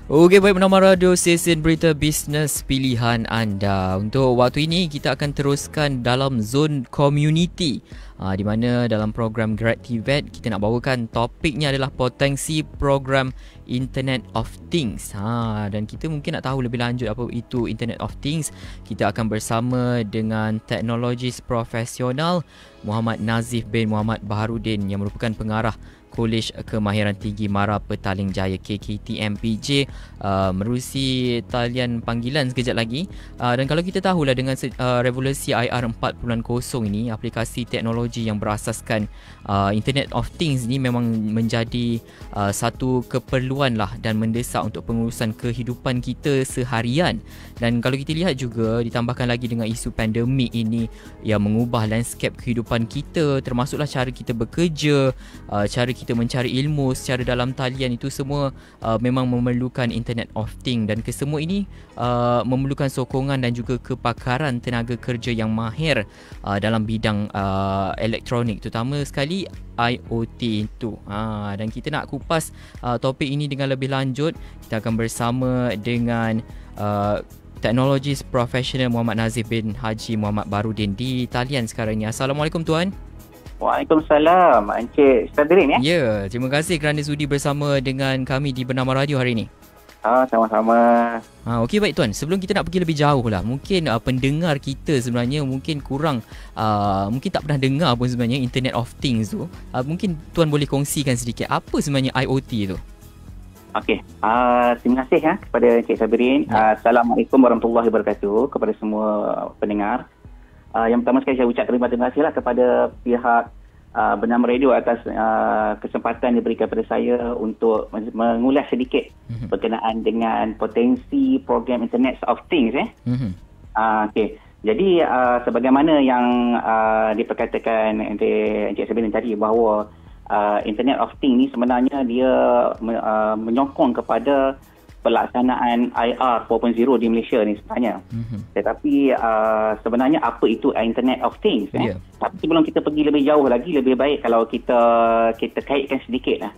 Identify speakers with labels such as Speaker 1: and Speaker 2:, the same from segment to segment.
Speaker 1: Okey, baik, Bernama Radio, stesen berita bisnes pilihan anda. Untuk waktu ini kita akan teruskan dalam zon community, di mana dalam program Grativet kita nak bawakan topiknya adalah potensi program Internet of Things. Dan kita mungkin nak tahu lebih lanjut apa itu Internet of Things. Kita akan bersama dengan teknologis profesional Muhammad Nazif bin Muhammad Baharudin yang merupakan pengarah Kolej Kemahiran Tinggi Mara Petaling Jaya KKT MPJ, menerusi talian panggilan sekejap lagi. Dan kalau kita tahulah dengan revolusi IR 4.0 ini, aplikasi teknologi yang berasaskan Internet of Things ni memang menjadi satu keperluan lah dan mendesak untuk pengurusan kehidupan kita seharian. Dan kalau kita lihat juga, ditambahkan lagi dengan isu pandemik ini yang mengubah landscape kehidupan kita, termasuklah cara kita bekerja, cara kita mencari ilmu secara dalam talian, itu semua memang memerlukan Internet of Things. Dan kesemua ini memerlukan sokongan dan juga kepakaran tenaga kerja yang mahir dalam bidang elektronik, terutama sekali IoT itu. Dan kita nak kupas topik ini dengan lebih lanjut. Kita akan bersama dengan teknologis profesional Muhammad Nazif bin Haji Muhammad Baharudin di talian sekarang ini. Assalamualaikum tuan.
Speaker 2: Waalaikumsalam, Encik Sadrin ya?
Speaker 1: Ya, terima kasih kerana sudi bersama dengan kami di Bernama Radio hari ini.
Speaker 2: Sama-sama.
Speaker 1: Okey, baik tuan, sebelum kita nak pergi lebih jauh lah, mungkin pendengar kita sebenarnya mungkin kurang, mungkin tak pernah dengar pun sebenarnya Internet of Things tu. Mungkin tuan boleh kongsikan sedikit apa sebenarnya IoT tu?
Speaker 2: Okey, terima kasih kepada Encik Sadrin. Assalamualaikum warahmatullahi wabarakatuh kepada semua pendengar. Yang pertama sekali saya ucap terima kasihlah kepada pihak Bernama Radio atas kesempatan diberikan kepada saya untuk mengulas sedikit berkenaan dengan potensi program Internet of Things. Okey. Jadi sebagaimana yang diperkatakan Encik Sabrin tadi, bahawa Internet of Things ni sebenarnya dia menyokong kepada pelaksanaan IR 4.0 di Malaysia ni sebenarnya. Tetapi sebenarnya apa itu Internet of Things? Tapi sebelum kita pergi lebih jauh lagi, lebih baik kalau kita kaitkan sedikit lah.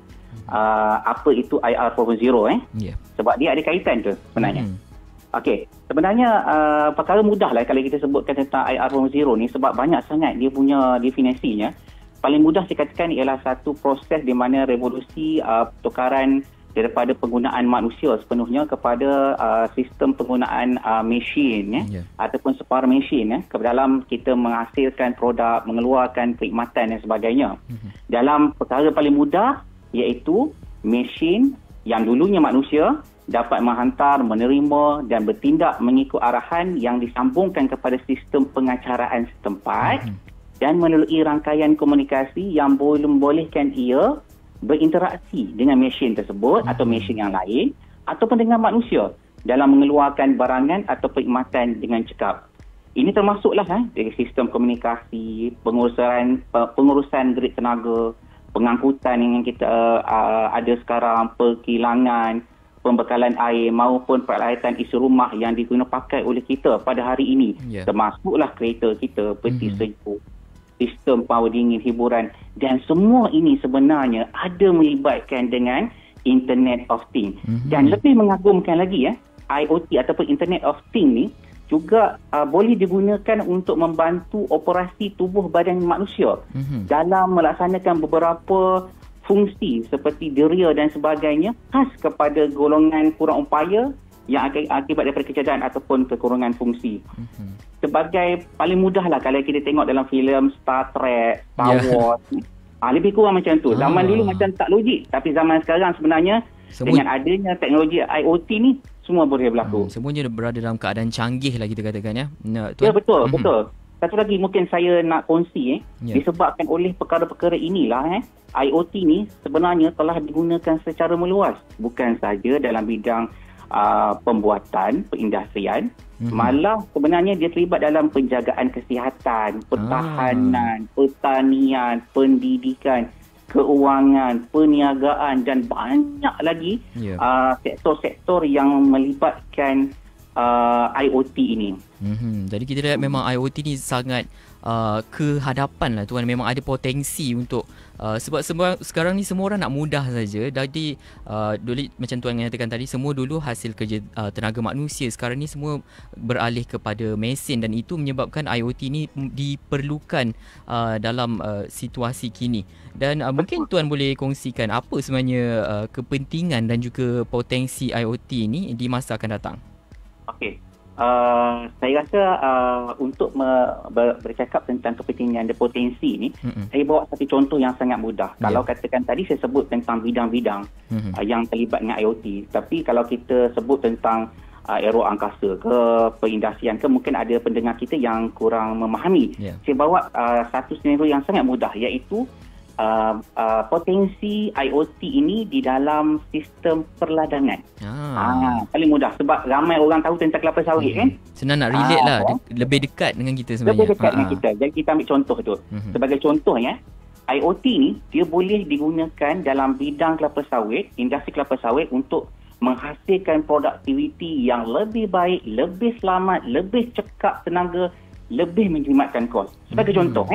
Speaker 2: Apa itu IR 4.0 sebab dia ada kaitan tu sebenarnya. Okey, sebenarnya perkara mudah lah kalau kita sebutkan tentang IR 4.0 ni, sebab banyak sangat dia punya definisinya. Paling mudah saya katakan ialah satu proses di mana revolusi pertukaran daripada penggunaan manusia sepenuhnya kepada sistem penggunaan mesin ataupun separa mesin ke dalam kita menghasilkan produk, mengeluarkan perkhidmatan dan sebagainya. Dalam perkara paling mudah, iaitu mesin yang dulunya manusia dapat menghantar, menerima dan bertindak mengikut arahan yang disambungkan kepada sistem pengacaraan setempat dan melalui rangkaian komunikasi yang membolehkan ia berinteraksi dengan mesin tersebut atau mesin yang lain ataupun dengan manusia dalam mengeluarkan barangan atau perkhidmatan dengan cekap. Ini termasuklah dari sistem komunikasi, pengurusan grid tenaga, pengangkutan yang kita ada sekarang, perkilangan, pembekalan air maupun peralatan isi rumah yang digunakan pakai oleh kita pada hari ini. Termasuklah kereta kita, peti sejuk, sistem power dingin, hiburan, dan semua ini sebenarnya ada melibatkan dengan Internet of Things. Dan lebih mengagumkan lagi, IoT ataupun Internet of Things ni juga boleh digunakan untuk membantu operasi tubuh badan manusia dalam melaksanakan beberapa fungsi seperti deria dan sebagainya, khas kepada golongan kurang upaya yang akibat daripada kecederaan ataupun kekurangan fungsi. Sebagai paling mudah lah kalau kita tengok dalam filem Star Trek, Star Wars, lebih kurang macam tu. Zaman dulu macam tak logik, tapi zaman sekarang sebenarnya dengan adanya teknologi IoT ni, semua boleh berlaku.
Speaker 1: Semuanya berada dalam keadaan canggih lah kita katakan.
Speaker 2: Ya, betul. Satu lagi mungkin saya nak kongsi, disebabkan oleh perkara-perkara inilah IoT ni sebenarnya telah digunakan secara meluas, bukan saja dalam bidang pembuatan, perindustrian, malah sebenarnya dia terlibat dalam penjagaan kesihatan, pertahanan, pertanian, pendidikan, keuangan, perniagaan dan banyak lagi sektor-sektor yang melibatkan IoT ini.
Speaker 1: Jadi kita lihat memang IoT ni sangat ke hadapan lah tuan, memang ada potensi untuk sebab sekarang ni semua orang nak mudah saja. Jadi dulu macam tuan yang katakan tadi, semua dulu hasil kerja tenaga manusia, sekarang ni semua beralih kepada mesin, dan itu menyebabkan IoT ni diperlukan dalam situasi kini. Dan mungkin tuan boleh kongsikan apa sebenarnya kepentingan dan juga potensi IoT ni di masa akan datang.
Speaker 2: Okey. Saya rasa untuk bercakap tentang kepentingan dan potensi ni, saya bawa satu contoh yang sangat mudah. Kalau katakan tadi saya sebut tentang bidang-bidang yang terlibat dengan IoT, tapi kalau kita sebut tentang aero angkasa ke perindustrian ke, mungkin ada pendengar kita yang kurang memahami. Saya bawa satu senario yang sangat mudah, iaitu potensi IoT ini di dalam sistem perladangan. Paling mudah sebab ramai orang tahu tentang kelapa sawit kan.
Speaker 1: Senang nak relate lah, lebih dekat dengan kita sebenarnya.
Speaker 2: Lebih dekat dengan kita. Jadi kita ambil contoh tu. Sebagai contohnya, IoT ni dia boleh digunakan dalam bidang kelapa sawit, industri kelapa sawit, untuk menghasilkan produktiviti yang lebih baik, lebih selamat, lebih cekap tenaga, lebih menjimatkan kos. Sebagai contoh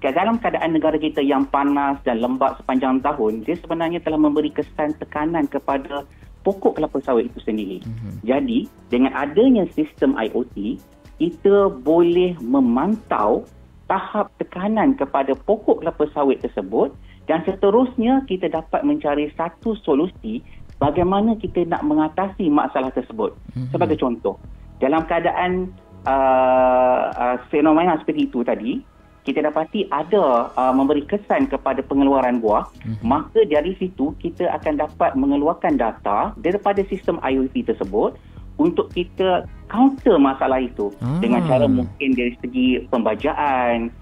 Speaker 2: dalam keadaan negara kita yang panas dan lembap sepanjang tahun, dia sebenarnya telah memberi kesan tekanan kepada pokok kelapa sawit itu sendiri. Jadi, dengan adanya sistem IoT, kita boleh memantau tahap tekanan kepada pokok kelapa sawit tersebut, dan seterusnya kita dapat mencari satu solusi bagaimana kita nak mengatasi masalah tersebut. Sebagai contoh, dalam keadaan fenomena seperti itu tadi, kita dapati ada memberi kesan kepada pengeluaran buah, maka dari situ kita akan dapat mengeluarkan data daripada sistem IoT tersebut untuk kita counter masalah itu dengan cara mungkin dari segi pembajaan,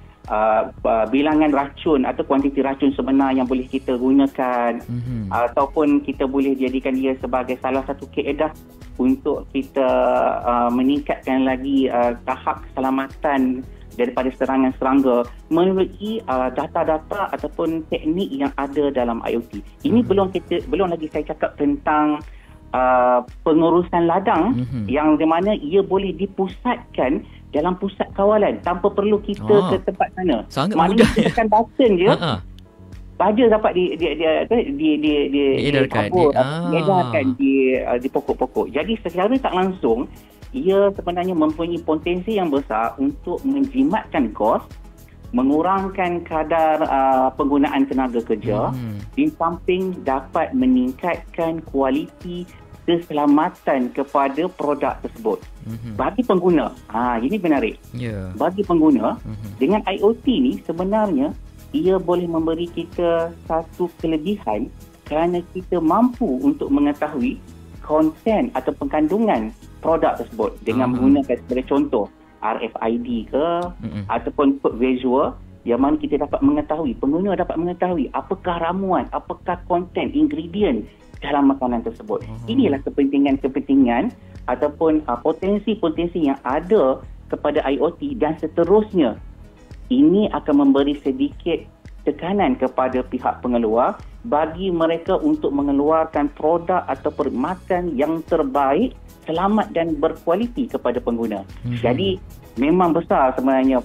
Speaker 2: bilangan racun atau kuantiti racun sebenar yang boleh kita gunakan, ataupun kita boleh jadikan dia sebagai salah satu kaedah untuk kita meningkatkan lagi tahap keselamatan daripada serangan serangga melalui data-data ataupun teknik yang ada dalam IoT. Ini belum lagi saya cakap tentang pengurusan ladang yang di mana ia boleh dipusatkan dalam pusat kawalan tanpa perlu kita ke tempat sana.
Speaker 1: Maknanya
Speaker 2: kita tekan button je, baja dapat diedarkan di pokok-pokok. Jadi secara tak langsung ia sebenarnya mempunyai potensi yang besar untuk menjimatkan kos, mengurangkan kadar penggunaan tenaga kerja, di samping dapat meningkatkan kualiti keselamatan kepada produk tersebut. Bagi pengguna, ini menarik. Bagi pengguna, dengan IoT ni sebenarnya ia boleh memberi kita satu kelebihan kerana kita mampu untuk mengetahui konten atau kandungan produk tersebut dengan menggunakan sebagai contoh RFID ke ataupun code visual, yang mana kita dapat mengetahui, pengguna dapat mengetahui apakah ramuan, apakah konten, ingredient dalam makanan tersebut. Inilah kepentingan ataupun potensi-potensi yang ada kepada IoT, dan seterusnya ini akan memberi sedikit tekanan kepada pihak pengeluar bagi mereka untuk mengeluarkan produk atau perkhidmatan yang terbaik, selamat dan berkualiti kepada pengguna. Jadi memang besar sebenarnya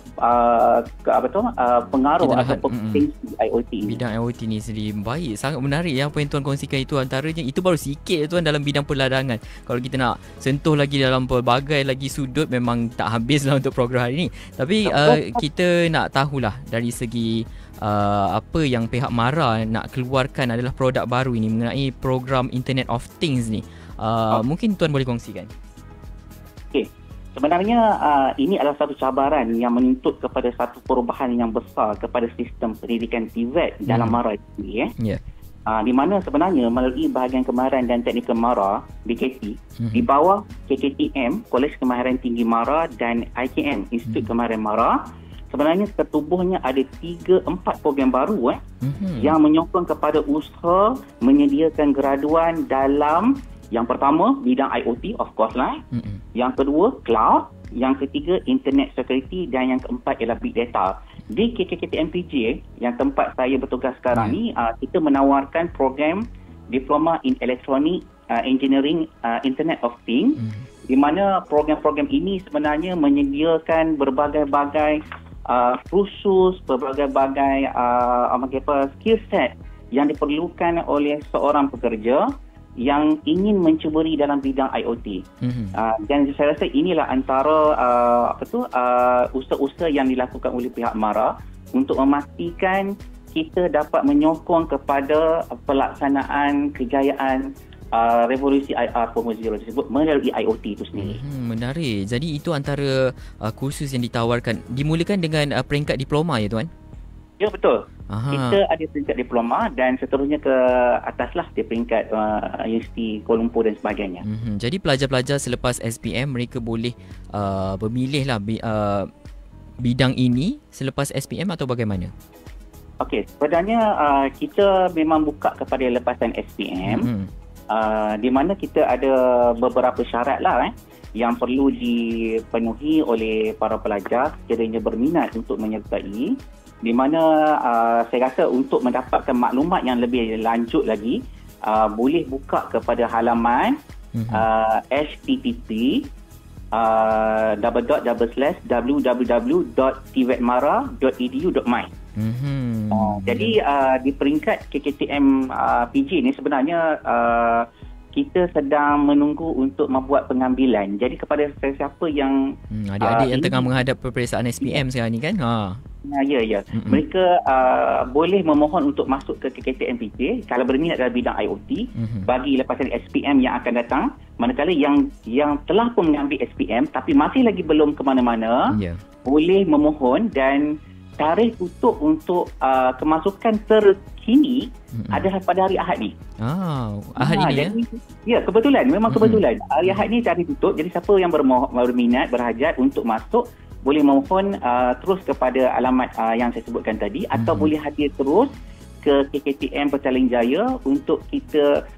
Speaker 2: pengaruh atau potensi IoT ini.
Speaker 1: Bidang IoT ni sendiri baik, sangat menarik ya apa yang tuan kongsikan itu. Antaranya itu baru sikit tuan dalam bidang perladangan. Kalau kita nak sentuh lagi dalam pelbagai lagi sudut, memang tak habislah untuk program hari ini. Tapi kita nak tahulah dari segi apa yang pihak MARA nak keluarkan adalah produk baru ini mengenai program Internet of Things ni. Mungkin tuan boleh kongsikan.
Speaker 2: Okey. Sebenarnya ini adalah satu cabaran yang menuntut kepada satu perubahan yang besar kepada sistem pendidikan TVET dalam MARA ini. Di mana sebenarnya melalui bahagian kemahiran dan teknikal MARA, BKT, di bawah KKTM, Kolej Kemahiran Tinggi MARA, dan IKM, Institut Kemahiran MARA, sebenarnya ketubuhnya ada 3-4 program baru yang menyokong kepada usaha menyediakan graduan dalam, yang pertama bidang IoT, of course lah. Yang kedua cloud, yang ketiga internet security, dan yang keempat ialah big data. Di KKTMPJ yang tempat saya bertugas sekarang ni, kita menawarkan program Diploma in Electronic Engineering Internet of Things, di mana program-program ini sebenarnya menyediakan berbagai-bagai kursus, berbagai-bagai skill set yang diperlukan oleh seorang pekerja yang ingin mencuburi dalam bidang IoT. Dan saya rasa inilah antara usaha-usaha yang dilakukan oleh pihak MARA untuk memastikan kita dapat menyokong kepada pelaksanaan kejayaan revolusi IR 4.0 tersebut melalui IoT itu sendiri.
Speaker 1: Menarik. Jadi itu antara kursus yang ditawarkan. Dimulakan dengan peringkat diploma ya tuan?
Speaker 2: Ya, betul. Kita ada peringkat diploma dan seterusnya ke atas lah di peringkat Universiti Kuala Lumpur dan sebagainya.
Speaker 1: Jadi pelajar-pelajar selepas SPM mereka boleh bermilih lah bidang ini selepas SPM atau bagaimana?
Speaker 2: Okey, sebenarnya kita memang buka kepada lepasan SPM di mana kita ada beberapa syarat lah yang perlu dipenuhi oleh para pelajar sekiranya berminat untuk menyertai, di mana saya rasa untuk mendapatkan maklumat yang lebih lanjut lagi boleh buka kepada halaman http www.tvetmara.edu.my. Jadi di peringkat KKTM PJ ni sebenarnya kita sedang menunggu untuk membuat pengambilan. Jadi kepada sesiapa yang
Speaker 1: adik-adik yang tengah menghadap peperiksaan SPM sekarang ni kan,
Speaker 2: ya. Mereka boleh memohon untuk masuk ke KKTM PJ kalau berminat dalam bidang IoT bagi lepasan SPM yang akan datang. Manakala yang telah pun mengambil SPM tapi masih lagi belum ke mana-mana, boleh memohon, dan tarikh tutup untuk kemasukan terkini adalah pada hari Ahad ni.
Speaker 1: Ahad ini
Speaker 2: jadi, ya? Kebetulan, memang kebetulan. Hari Ahad ni tarikh tutup, jadi siapa yang berminat, berhajat untuk masuk, boleh memohon terus kepada alamat yang saya sebutkan tadi, atau boleh hadir terus ke KKTM Petaling Jaya untuk kita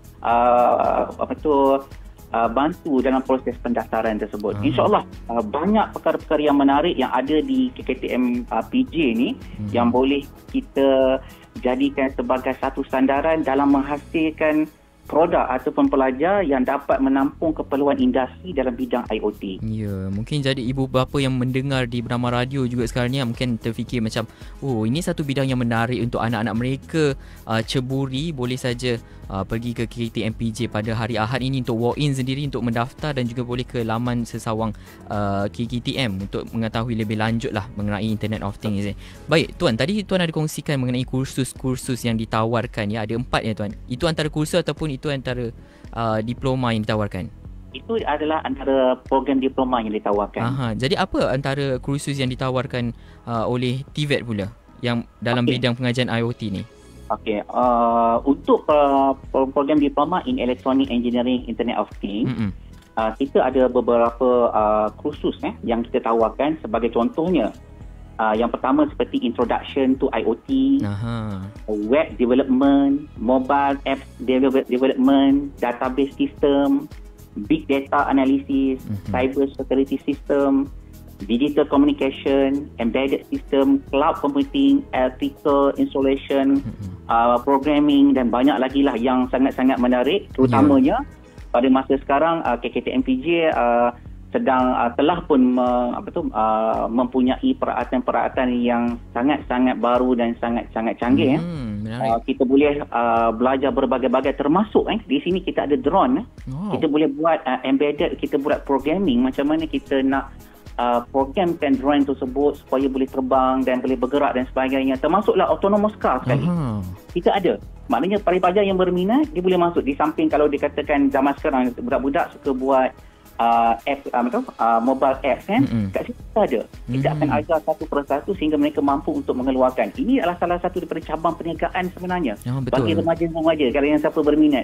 Speaker 2: bantu dalam proses pendaftaran tersebut. InsyaAllah banyak perkara-perkara yang menarik yang ada di KKTM PJ ni yang boleh kita jadikan sebagai satu sandaran dalam menghasilkan produk ataupun pelajar yang dapat menampung keperluan industri dalam bidang IoT.
Speaker 1: Ya, mungkin jadi ibu bapa yang mendengar di Bernama Radio juga sekarang ni mungkin terfikir macam, ini satu bidang yang menarik untuk anak-anak mereka ceburi. Boleh saja pergi ke KKTM-PJ pada hari Ahad ini untuk walk-in sendiri untuk mendaftar, dan juga boleh ke laman sesawang KKTM untuk mengetahui lebih lanjut lah mengenai Internet of Things. Baik Tuan, tadi Tuan ada kongsikan mengenai kursus-kursus yang ditawarkan ya, ada 4 ya Tuan. Itu antara kursus ataupun itu antara diploma yang ditawarkan?
Speaker 2: Itu adalah antara program diploma yang ditawarkan.
Speaker 1: Jadi apa antara kursus yang ditawarkan oleh TVET pula yang dalam bidang pengajian IoT ni?
Speaker 2: Okey, untuk program diploma in Electronic Engineering Internet of Things, kita ada beberapa kursus yang kita tawarkan. Sebagai contohnya, yang pertama seperti Introduction to IoT, Web Development, Mobile App Development, Database System, Big Data Analysis, Cyber Security System, Digital Communication, Embedded System, Cloud Computing, Electrical Installation, Programming, dan banyak lagi lah yang sangat-sangat menarik. Terutamanya pada masa sekarang KKTM-PJ telah pun mempunyai peralatan-peralatan yang sangat-sangat baru dan sangat-sangat canggih. Kita boleh belajar berbagai-bagai, termasuk di sini kita ada drone. Kita boleh buat embedded, kita buat programming macam mana kita nak programkan drone tersebut supaya boleh terbang dan boleh bergerak dan sebagainya, termasuklah autonomous car sekali. Kita ada. Maknanya para pelajar yang berminat, dia boleh masuk. Di samping kalau dikatakan zaman sekarang budak-budak suka buat app, mobile apps kan, kat situ kita ada. Kita akan ajar satu persatu sehingga mereka mampu untuk mengeluarkan. Ini adalah salah satu daripada cabang perniagaan sebenarnya bagi remaja-remaja kalau yang siapa berminat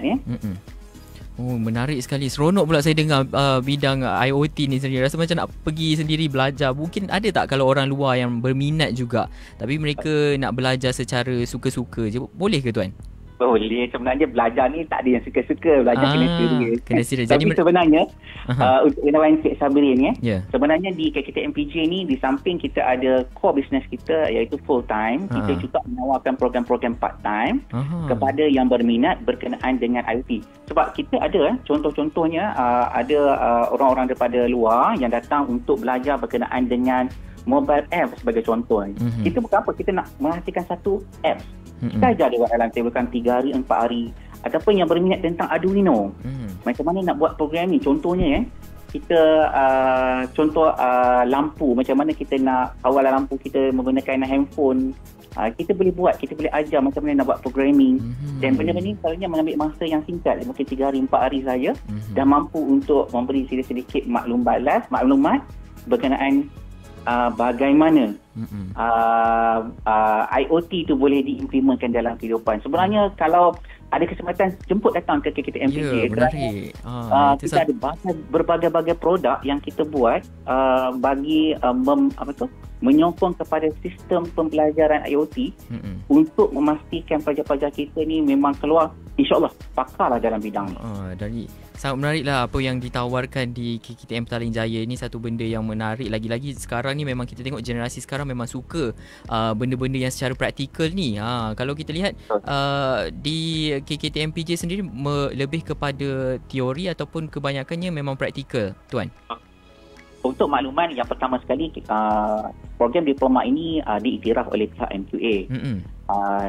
Speaker 1: menarik sekali. Seronok pula saya dengar bidang IoT ni sendiri. Rasa macam nak pergi sendiri belajar. Mungkin ada tak kalau orang luar yang berminat juga tapi mereka nak belajar secara suka-suka je, boleh ke Tuan?
Speaker 2: Boleh. Sebenarnya belajar ni tak ada yang suka-suka. Belajar kena serius.
Speaker 1: Kena serius.
Speaker 2: Tapi sebenarnya untuk penawaran Cik Sabirin
Speaker 1: sebenarnya
Speaker 2: di KKT MPJ ni, di samping kita ada core business kita iaitu full time, kita juga menawarkan program-program part time kepada yang berminat berkenaan dengan IoT. Sebab kita ada contoh-contohnya ada orang-orang daripada luar yang datang untuk belajar berkenaan dengan mobile app sebagai contoh. Kita bukan apa, kita nak merhatikan satu apps. Kita ajar dia buat dalam tempoh 3 hari, 4 hari. Ataupun yang berminat tentang Arduino. Macam mana nak buat program ni. Contohnya kita contoh lampu. Macam mana kita nak kawal lampu kita menggunakan handphone. Kita boleh buat, kita boleh ajar macam mana nak buat programming. Dan benda-benda ni selalunya mengambil masa yang singkat. Mungkin 3 hari, 4 hari saja. Dan mampu untuk memberi sedikit maklumat berkenaan bagaimana IoT tu boleh diimplementkan dalam kehidupan. Sebenarnya kalau ada kesempatan, jemput datang ke KKT MPJ. Kita ada berbagai-bagai produk yang kita buat bagi menyokong kepada sistem pembelajaran IoT untuk memastikan pelajar-pelajar kita ni memang keluar insya-Allah pakarlah dalam bidang ni.
Speaker 1: Sangat menarik lah apa yang ditawarkan di KKTM Petaling Jaya ni. Satu benda yang menarik, lagi-lagi sekarang ni memang kita tengok generasi sekarang memang suka benda-benda yang secara praktikal ni. Kalau kita lihat di KKTM PJ sendiri lebih kepada teori ataupun kebanyakannya memang praktikal, Tuan?
Speaker 2: Untuk makluman, yang pertama sekali program diploma ini diiktiraf oleh pihak MQA.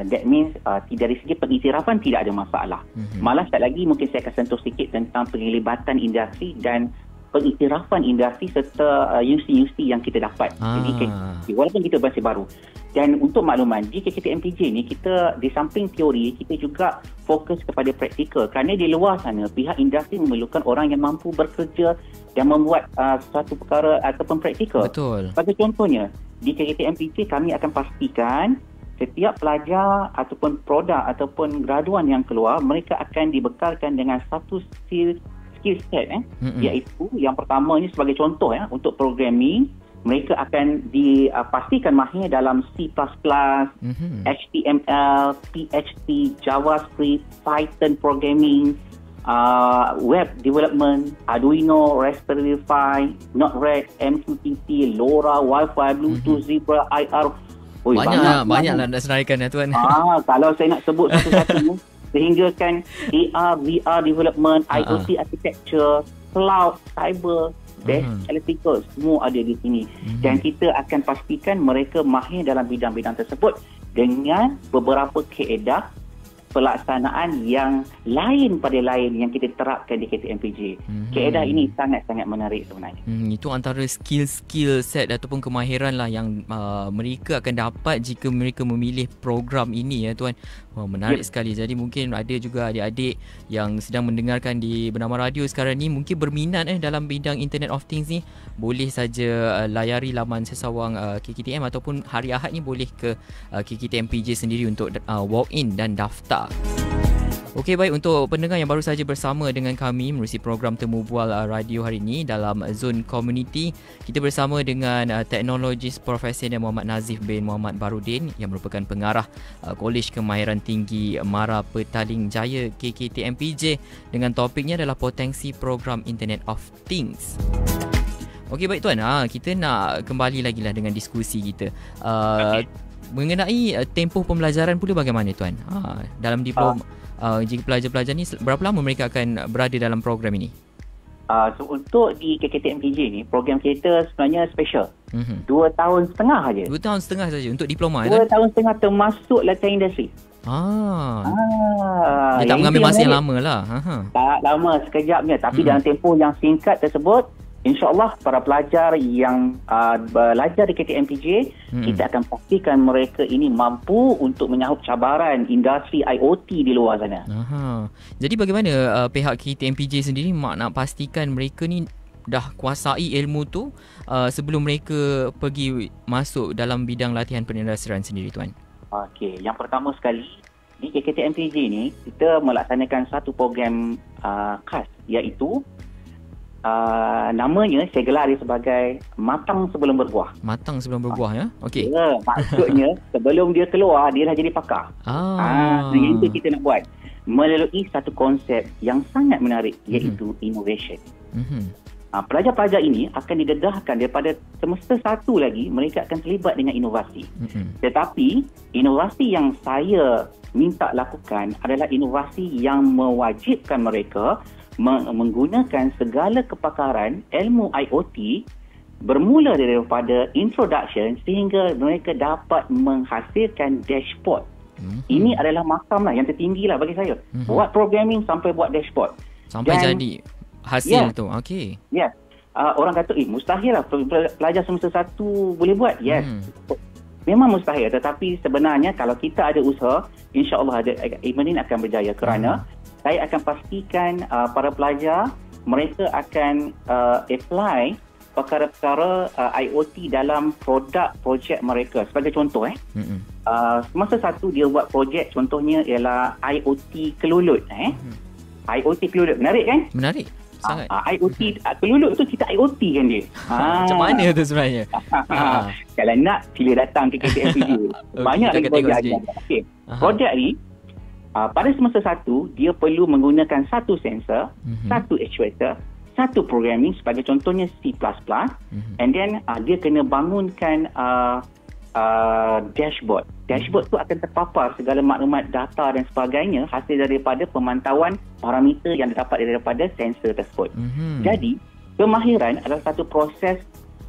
Speaker 2: That means dari segi pengiktirafan tidak ada masalah. Malah sekali lagi mungkin saya akan sentuh sikit tentang penglibatan industri dan pengiktirafan industri serta UC yang kita dapat. Jadi walaupun kita masih baru. Dan untuk makluman, di KKT MPJ ni kita di samping teori, kita juga fokus kepada praktikal. Kerana di luar sana pihak industri memerlukan orang yang mampu bekerja dan membuat suatu perkara ataupun praktikal.
Speaker 1: Betul.
Speaker 2: Bagi contohnya, di KKT MPJ kami akan pastikan setiap pelajar ataupun produk ataupun graduan yang keluar, mereka akan dibekalkan dengan satu skill set iaitu yang pertama ni sebagai contoh untuk programming, mereka akan dipastikan mahir dalam C++, HTML, PHP, JavaScript, Python programming, web development, Arduino, Raspberry Pi, Node-RED, MQTT, LoRa, Wi-Fi, Bluetooth, Zebra, IR.
Speaker 1: Banyaklah nak senaraikan Tuan.
Speaker 2: Kalau saya nak sebut satu-satu sehingga kan AR, VR development, IoT architecture, cloud, cyber, electrical, semua ada di sini. Dan kita akan pastikan mereka mahir dalam bidang-bidang tersebut dengan beberapa kaedah pelaksanaan yang lain pada lain yang kita terapkan di KKT MPJ. Kaedah ini sangat-sangat menarik sebenarnya.
Speaker 1: Itu antara skill set ataupun kemahiran lah yang mereka akan dapat jika mereka memilih program ini Tuan. Menarik sekali. Jadi mungkin ada juga adik-adik yang sedang mendengarkan di Bernama Radio sekarang ni mungkin berminat dalam bidang Internet of Things ni, boleh saja layari laman sesawang KKTM ataupun hari Ahad ni boleh ke KKTM PJ sendiri untuk walk in dan daftar. Okey, baik, untuk pendengar yang baru saja bersama dengan kami menerusi program Temu Bual Radio hari ini dalam Zone Community, kita bersama dengan teknologis Profesor Muhammad Nazif bin Muhammad Barudin yang merupakan pengarah Kolej Kemahiran Tinggi Mara Petaling Jaya KKT MPJ dengan topiknya adalah potensi program Internet of Things. Okey, baik Tuan, kita nak kembali lagi lah dengan diskusi kita. Mengenai tempoh pembelajaran pula bagaimana Tuan? Dalam diploma jika pelajar-pelajar ni berapa lama mereka akan berada dalam program ini?
Speaker 2: So untuk di KKT MPJ ni, program kita sebenarnya special. 2 tahun setengah saja.
Speaker 1: 2 tahun setengah saja untuk diploma.
Speaker 2: 2 tahun setengah termasuk latihan industri.
Speaker 1: Dia tak mengambil masa yang lama lah.
Speaker 2: Tak lama, sekejapnya. Tapi dalam tempoh yang singkat tersebut, InsyaAllah para pelajar yang belajar di KKT MPJ, kita akan pastikan mereka ini mampu untuk menyahut cabaran industri IoT di luar sana.
Speaker 1: Jadi bagaimana pihak KKT MPJ sendiri nak pastikan mereka ni dah kuasai ilmu tu sebelum mereka pergi masuk dalam bidang latihan perindustrian sendiri Tuan?
Speaker 2: Okey, yang pertama sekali di KKT MPJ ni kita melaksanakan satu program khas, iaitu namanya saya gelar dia sebagai matang sebelum berbuah.
Speaker 1: Matang sebelum berbuah ya. Okey.
Speaker 2: Ya, maksudnya sebelum dia keluar dia dah jadi pakar. Yang itu kita nak buat melalui satu konsep yang sangat menarik, iaitu innovation. Pelajar-pelajar ini akan didedahkan daripada semester 1 lagi, mereka akan terlibat dengan inovasi. Tetapi inovasi yang saya minta lakukan adalah inovasi yang mewajibkan mereka menggunakan segala kepakaran ilmu IoT bermula daripada introduction sehingga mereka dapat menghasilkan dashboard. Ini adalah makam lah yang tertinggi lah bagi saya. Buat programming sampai buat dashboard.
Speaker 1: Sampai jadi hasil tu. Okey.
Speaker 2: Yes. Orang kata mustahil lah pelajar semester 1 boleh buat. Yes. Memang mustahil, tetapi sebenarnya kalau kita ada usaha, insya-Allah Iman ini akan berjaya kerana saya akan pastikan para pelajar mereka akan apply perkara-perkara IoT dalam produk projek mereka. Sebagai contoh semasa 1 dia buat projek, contohnya ialah IoT kelulut. IoT kelulut, menarik kan?
Speaker 1: Menarik. Sangat.
Speaker 2: IoT kelulut tu kita IoT kan dia.
Speaker 1: Macam mana tu sebenarnya?
Speaker 2: Kalau nak sila datang ke KTMPJ. Banyak lagi projek. Okey. Projek ni pada semester 1 dia perlu menggunakan satu sensor, satu actuator, satu programming, sebagai contohnya C++, and then dia kena bangunkan dashboard. Dashboard tu akan terpapar segala maklumat data dan sebagainya hasil daripada pemantauan parameter yang didapat daripada sensor tersebut. Jadi, kemahiran adalah satu proses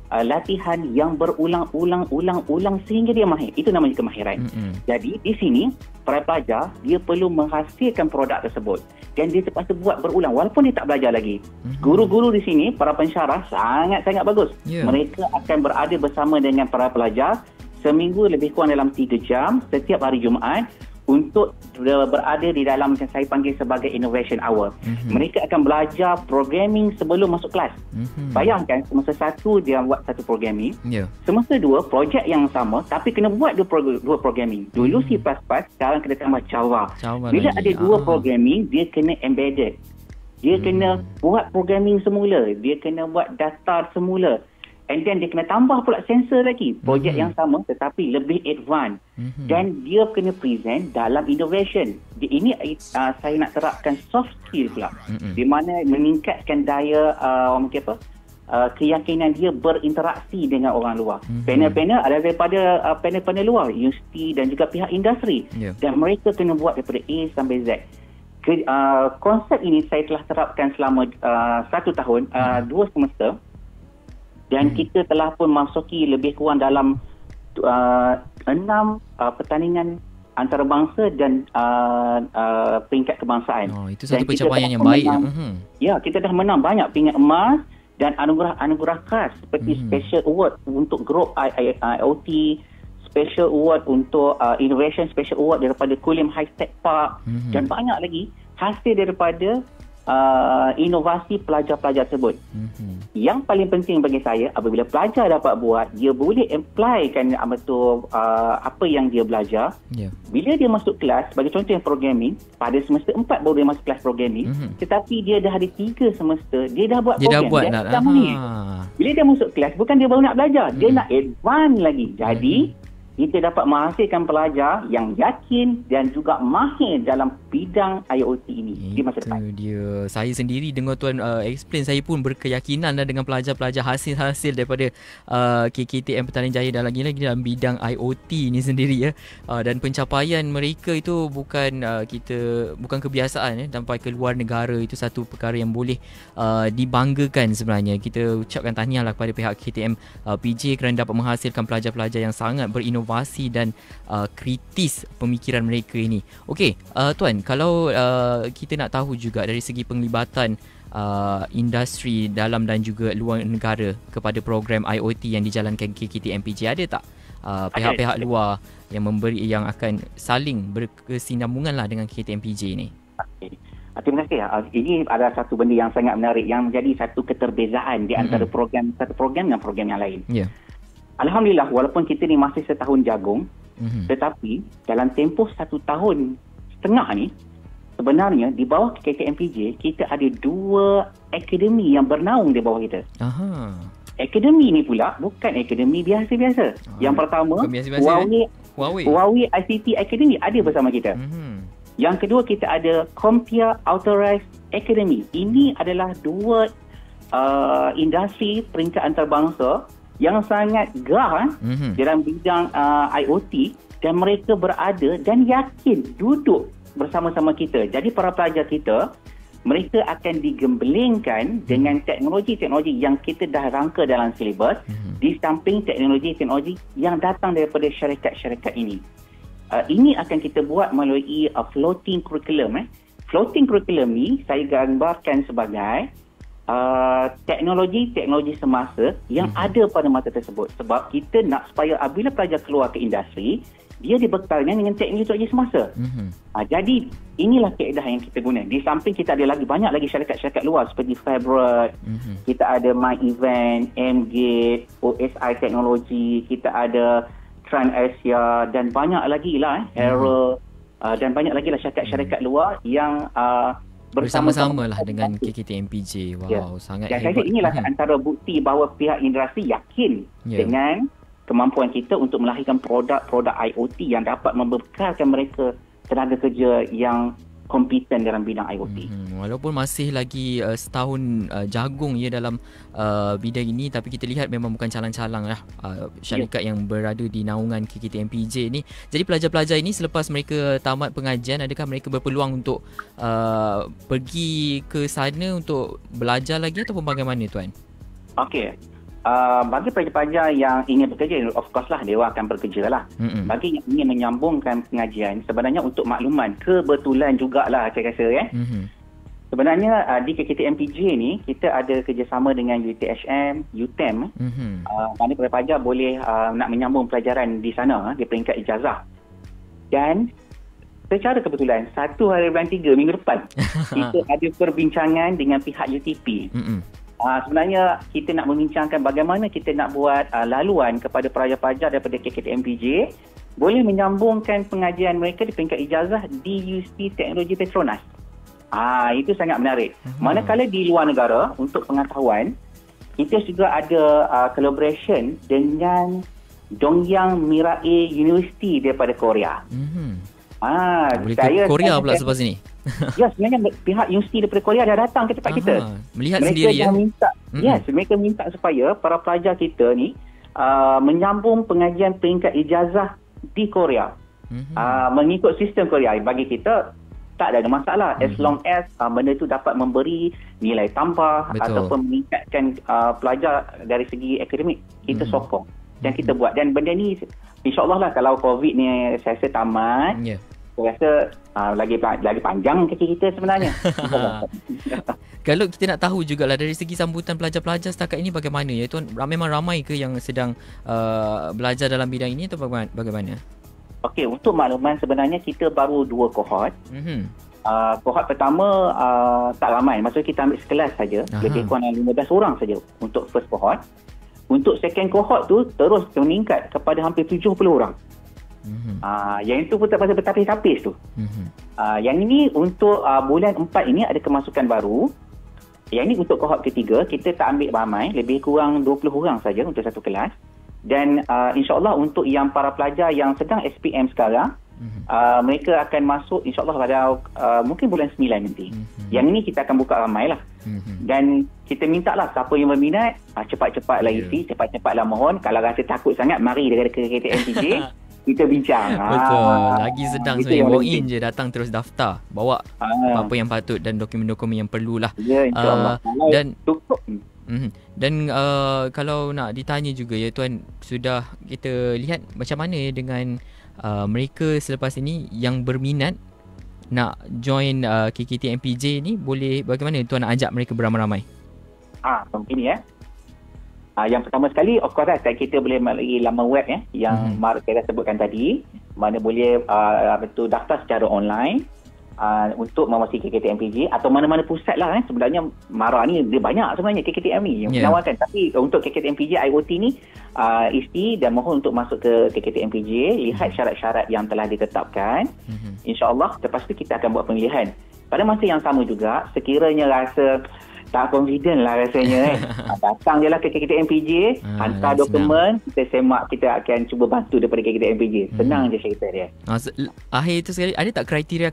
Speaker 2: latihan yang berulang-ulang sehingga dia mahir. Itu namanya kemahiran. Jadi, di sini para pelajar dia perlu menghasilkan produk tersebut dan dia terpaksa buat berulang walaupun dia tak belajar lagi. Guru-guru di sini, para pensyarah sangat-sangat bagus. Mereka akan berada bersama dengan para pelajar seminggu lebih kurang dalam 3 jam setiap hari Jumaat untuk berada di dalam yang saya panggil sebagai innovation hour. Mereka akan belajar programming sebelum masuk kelas. Bayangkan semester 1 dia buat satu programming. Semester 2 projek yang sama tapi kena buat dua programming. Dulu C++, sekarang kena tambah Java. Bila ada dua programming, dia kena embedded. Dia kena buat programming semula, dia kena buat data semula. And then dia kena tambah pula sensor lagi. Projek yang sama tetapi lebih advance. Dan dia kena present dalam innovation. Ini saya nak terapkan soft skill pula. Di mana meningkatkan daya keyakinan dia berinteraksi dengan orang luar. Panel-panel ada daripada panel-panel luar, universiti dan juga pihak industri. Dan mereka kena buat daripada A sampai Z. Konsep ini saya telah terapkan selama 1 tahun, 2 semester. Dan kita telah pun masuki lebih kurang dalam 6 pertandingan antarabangsa dan peringkat kebangsaan.
Speaker 1: Itu satu pencapaian yang baik.
Speaker 2: Ya, kita dah menang banyak peringkat emas dan anugerah khas seperti Special Award untuk Group IoT, Special Award untuk Innovation Special Award daripada Kulim High Tech Park dan banyak lagi hasil daripada inovasi pelajar-pelajar tersebut. Yang paling penting bagi saya, apabila pelajar dapat buat, dia boleh applykan apa yang dia belajar. Bila dia masuk kelas, sebagai contoh yang programming, pada semester 4 baru dia masuk kelas programming, tetapi dia dah ada 3 semester, dia dah buat program. Bila dia masuk kelas, bukan dia baru nak belajar, dia nak advance lagi. Jadi kita dapat menghasilkan pelajar yang yakin dan juga mahir dalam bidang IoT ini di masa depan.
Speaker 1: Dia. Saya sendiri dengar Tuan explain, saya pun berkeyakinan dengan pelajar-pelajar hasil-hasil daripada KKTM Petaling Jaya dan lagi-lagi dalam bidang IoT ni sendiri ya. Dan pencapaian mereka itu bukan kebiasaan sampai ke luar negara. Itu satu perkara yang boleh dibanggakan sebenarnya. Kita ucapkan tahniahlah kepada pihak KTM PJ kerana dapat menghasilkan pelajar-pelajar yang sangat berinovasi dan kritis pemikiran mereka ini. Okey, Tuan, kalau kita nak tahu juga dari segi penglibatan industri dalam dan juga luar negara kepada program IoT yang dijalankan KKTM-PJ, ada tak pihak-pihak luar yang akan saling berkesinambungan lah dengan KKTM-PJ ni?
Speaker 2: Terima kasih. Ini adalah satu benda yang sangat menarik yang menjadi satu keterbezaan di antara satu program dengan program yang lain. Alhamdulillah, walaupun kita ni masih setahun jagung, tetapi dalam tempoh 1 tahun setengah ni, sebenarnya di bawah KKTMPJ kita ada 2 akademi yang bernaung di bawah kita.
Speaker 1: Aha.
Speaker 2: Akademi ni pula bukan akademi biasa-biasa. Yang pertama, Huawei ICT Academy ada bersama kita. Yang kedua, kita ada CompTIA Authorized Academy. Ini adalah 2 industri peringkat antarabangsa yang sangat gerah dalam bidang IoT, dan mereka berada dan yakin duduk bersama-sama kita. Jadi para pelajar kita, mereka akan digembelengkan dengan teknologi-teknologi yang kita dah rangka dalam silibus, di samping teknologi-teknologi yang datang daripada syarikat-syarikat ini. Ini akan kita buat melalui floating curriculum. Floating curriculum ni saya gambarkan sebagai teknologi-teknologi semasa yang ada pada masa tersebut. Sebab kita nak supaya apabila pelajar keluar ke industri, dia dibekalkan dengan teknologi semasa. Jadi inilah kaedah yang kita guna. Di samping kita ada banyak lagi syarikat-syarikat luar seperti Fabric, kita ada My Event, M-Gate, OSI Teknologi, kita ada TransAsia, dan banyak lagi lah Era, dan banyak lagi lah syarikat-syarikat luar yang
Speaker 1: bersama-sama lah dengan KKTMPJ. Wow, sangat
Speaker 2: dan
Speaker 1: hebat.
Speaker 2: saya inilah antara bukti bahawa pihak industri yakin dengan kemampuan kita untuk melahirkan produk-produk IoT yang dapat membekalkan mereka tenaga kerja yang kompeten dalam bidang IoT.
Speaker 1: Walaupun masih lagi setahun jagung dalam bidang ini, tapi kita lihat memang bukan calang-calang lah syarikat yang berada di naungan KKTMPJ ni. Jadi pelajar-pelajar ini selepas mereka tamat pengajian, adakah mereka berpeluang untuk pergi ke sana untuk belajar lagi ataupun bagaimana, Tuan?
Speaker 2: Okey. Bagi pelajar-pelajar yang ingin bekerja, of course lah, dia akan bekerja lah. Bagi yang ingin menyambungkan pengajian, sebenarnya untuk makluman, kebetulan jugalah saya rasa sebenarnya di KKTMPJ ni, kita ada kerjasama dengan UTHM, UTEM, mana pelajar boleh nak menyambung pelajaran di sana, di peringkat ijazah. Dan secara kebetulan, 1 hari bulan 3, minggu depan, kita ada perbincangan dengan pihak UTP. Sebenarnya kita nak membincangkan bagaimana kita nak buat laluan kepada pelajar-pelajar daripada KKTMPJ boleh menyambungkan pengajian mereka di peringkat ijazah di UC Teknologi Petronas. Itu sangat menarik. Manakala di luar negara, untuk pengetahuan, kita juga ada collaboration dengan Dongyang Mirae University daripada Korea.
Speaker 1: Boleh ke Korea pula selepas ini?
Speaker 2: Ya, sebenarnya pihak universiti daripada Korea dah datang ke tempat kita.
Speaker 1: Melihat
Speaker 2: mereka
Speaker 1: sendiri ya?
Speaker 2: Minta, mereka minta supaya para pelajar kita ni menyambung pengajian peringkat ijazah di Korea. Mengikut sistem Korea. Bagi kita, tak ada masalah. As long as benda itu dapat memberi nilai tambah ataupun meningkatkan pelajar dari segi akademik, kita sokong. Dan kita buat. Dan benda ni, insyaAllah lah kalau COVID ni saya rasa tamat, saya rasa lagi panjang kaki kita sebenarnya.
Speaker 1: Kalau kita nak tahu jugalah dari segi sambutan pelajar-pelajar setakat ini bagaimana ya Tuan? Memang ramai ke yang sedang belajar dalam bidang ini atau bagaimana?
Speaker 2: Okey, untuk makluman sebenarnya kita baru 2 kohort. Kohort pertama tak ramai. Maksudnya kita ambil sekelas saja. Lebih kurang 15 orang saja untuk first kohort. Untuk second cohort tu terus meningkat kepada hampir 70 orang. Yang itu pun tak pasal bertapis-tapis tu. Yang ini untuk bulan 4 ini ada kemasukan baru. Yang ini untuk cohort ketiga, kita tak ambil ramai, lebih kurang 20 orang saja untuk satu kelas. Dan insyaAllah untuk yang para pelajar yang sedang SPM sekarang, mereka akan masuk insyaAllah pada mungkin bulan 9 nanti. Yang ini kita akan buka ramai lah. Dan kita minta lah siapa yang berminat, cepat-cepatlah isi, cepat-cepatlah mohon. Kalau rasa takut sangat, mari dekat KKTMPJ, kita bincang.
Speaker 1: Betul, lagi sedang sebenarnya walk in je, datang terus daftar, bawa apa yang patut dan dokumen-dokumen yang perlulah.
Speaker 2: Ya, insyaAllah.
Speaker 1: Dan dan kalau nak ditanya juga ya Tuan, sudah kita lihat macam mana ya dengan mereka selepas ini yang berminat nak join KKTMPJ ni, boleh bagaimana Tuan nak ajak mereka beramai-ramai?
Speaker 2: Mungkin ya. Yang pertama sekali, of course kita boleh melalui laman web yang saya sebutkan tadi, mana boleh daftar secara online. untuk mengawasi KKTM-PJ atau mana-mana pusat lah. Sebenarnya MARA ni dia banyak sebenarnya KKTM ni yang menawarkan. Tapi untuk KKTM-PJ IoT ni isti dan mohon untuk masuk ke KKTM-PJ, lihat syarat-syarat yang telah ditetapkan. InsyaAllah lepas tu kita akan buat pemilihan. Pada masa yang sama juga, sekiranya rasa tak confident lah rasanya datang je lah ke KKTM-PJ, hantar dokumen, kita semak, kita akan cuba bantu daripada KKTM-PJ. Senang je cerita dia.
Speaker 1: Akhir tu sekali, ada tak kriteria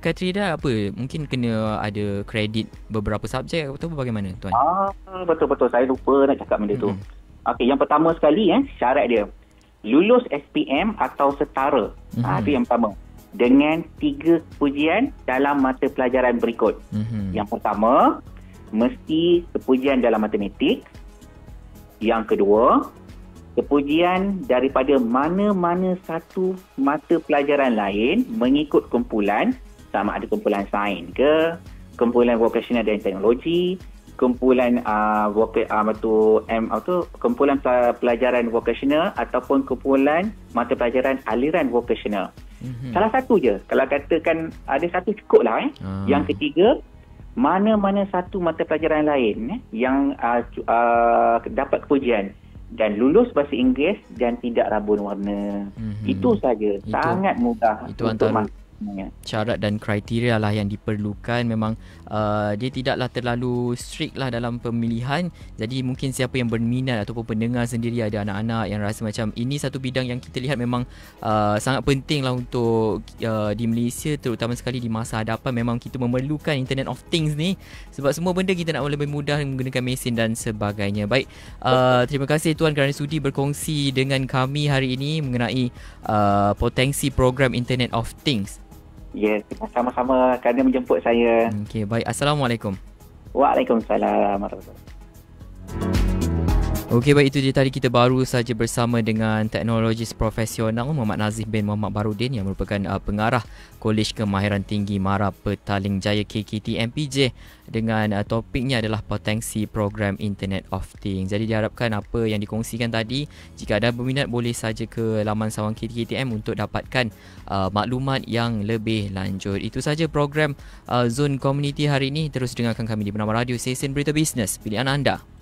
Speaker 1: apa? Mungkin kena ada kredit beberapa subjek atau bagaimana tuan?
Speaker 2: Betul-betul, saya lupa nak cakap benda tu. Okey, yang pertama sekali syarat dia lulus SPM atau setara. Itu yang pertama, dengan 3 kepujian dalam mata pelajaran berikut. Yang pertama, mesti kepujian dalam matematik. Yang kedua, kepujian daripada mana-mana satu mata pelajaran lain mengikut kumpulan, sama ada kumpulan sains ke, kumpulan vocational dan teknologi, kumpulan kumpulan pelajaran vocational ataupun kumpulan mata pelajaran aliran vocational. Salah satu je. Kalau katakan ada satu cukup lah. Yang ketiga, mana-mana satu mata pelajaran lain yang dapat kepujian dan lulus bahasa Inggeris dan tidak rabun warna. Itu saja. Sangat mudah.
Speaker 1: Itu antara syarat dan kriteria lah yang diperlukan. Memang dia tidaklah terlalu strict lah dalam pemilihan. Jadi mungkin siapa yang berminat ataupun pendengar sendiri ada anak-anak yang rasa macam ini satu bidang yang kita lihat memang sangat penting lah untuk di Malaysia, terutama sekali di masa hadapan. Memang kita memerlukan Internet of Things ni sebab semua benda kita nak lebih mudah menggunakan mesin dan sebagainya. Baik, terima kasih Tuan kerana sudi berkongsi dengan kami hari ini mengenai potensi program Internet of Things.
Speaker 2: Yes, sama-sama kerana menjemput saya.
Speaker 1: Okey, baik. Assalamualaikum.
Speaker 2: Waalaikumsalam warahmatullahi.
Speaker 1: Okey, baik, itu dia tadi kita baru saja bersama dengan teknologis profesional Muhammad Nazif bin Muhammad Barudin yang merupakan pengarah Kolej Kemahiran Tinggi MARA Petaling Jaya KKTM-PJ dengan topiknya adalah potensi program Internet of Things. Jadi diharapkan apa yang dikongsikan tadi, jika ada berminat boleh saja ke laman sawang KKTM untuk dapatkan maklumat yang lebih lanjut. Itu saja program Zone Community hari ini. Terus dengarkan kami di Bernama Radio Stesen Berita Bisnes Pilihan Anda.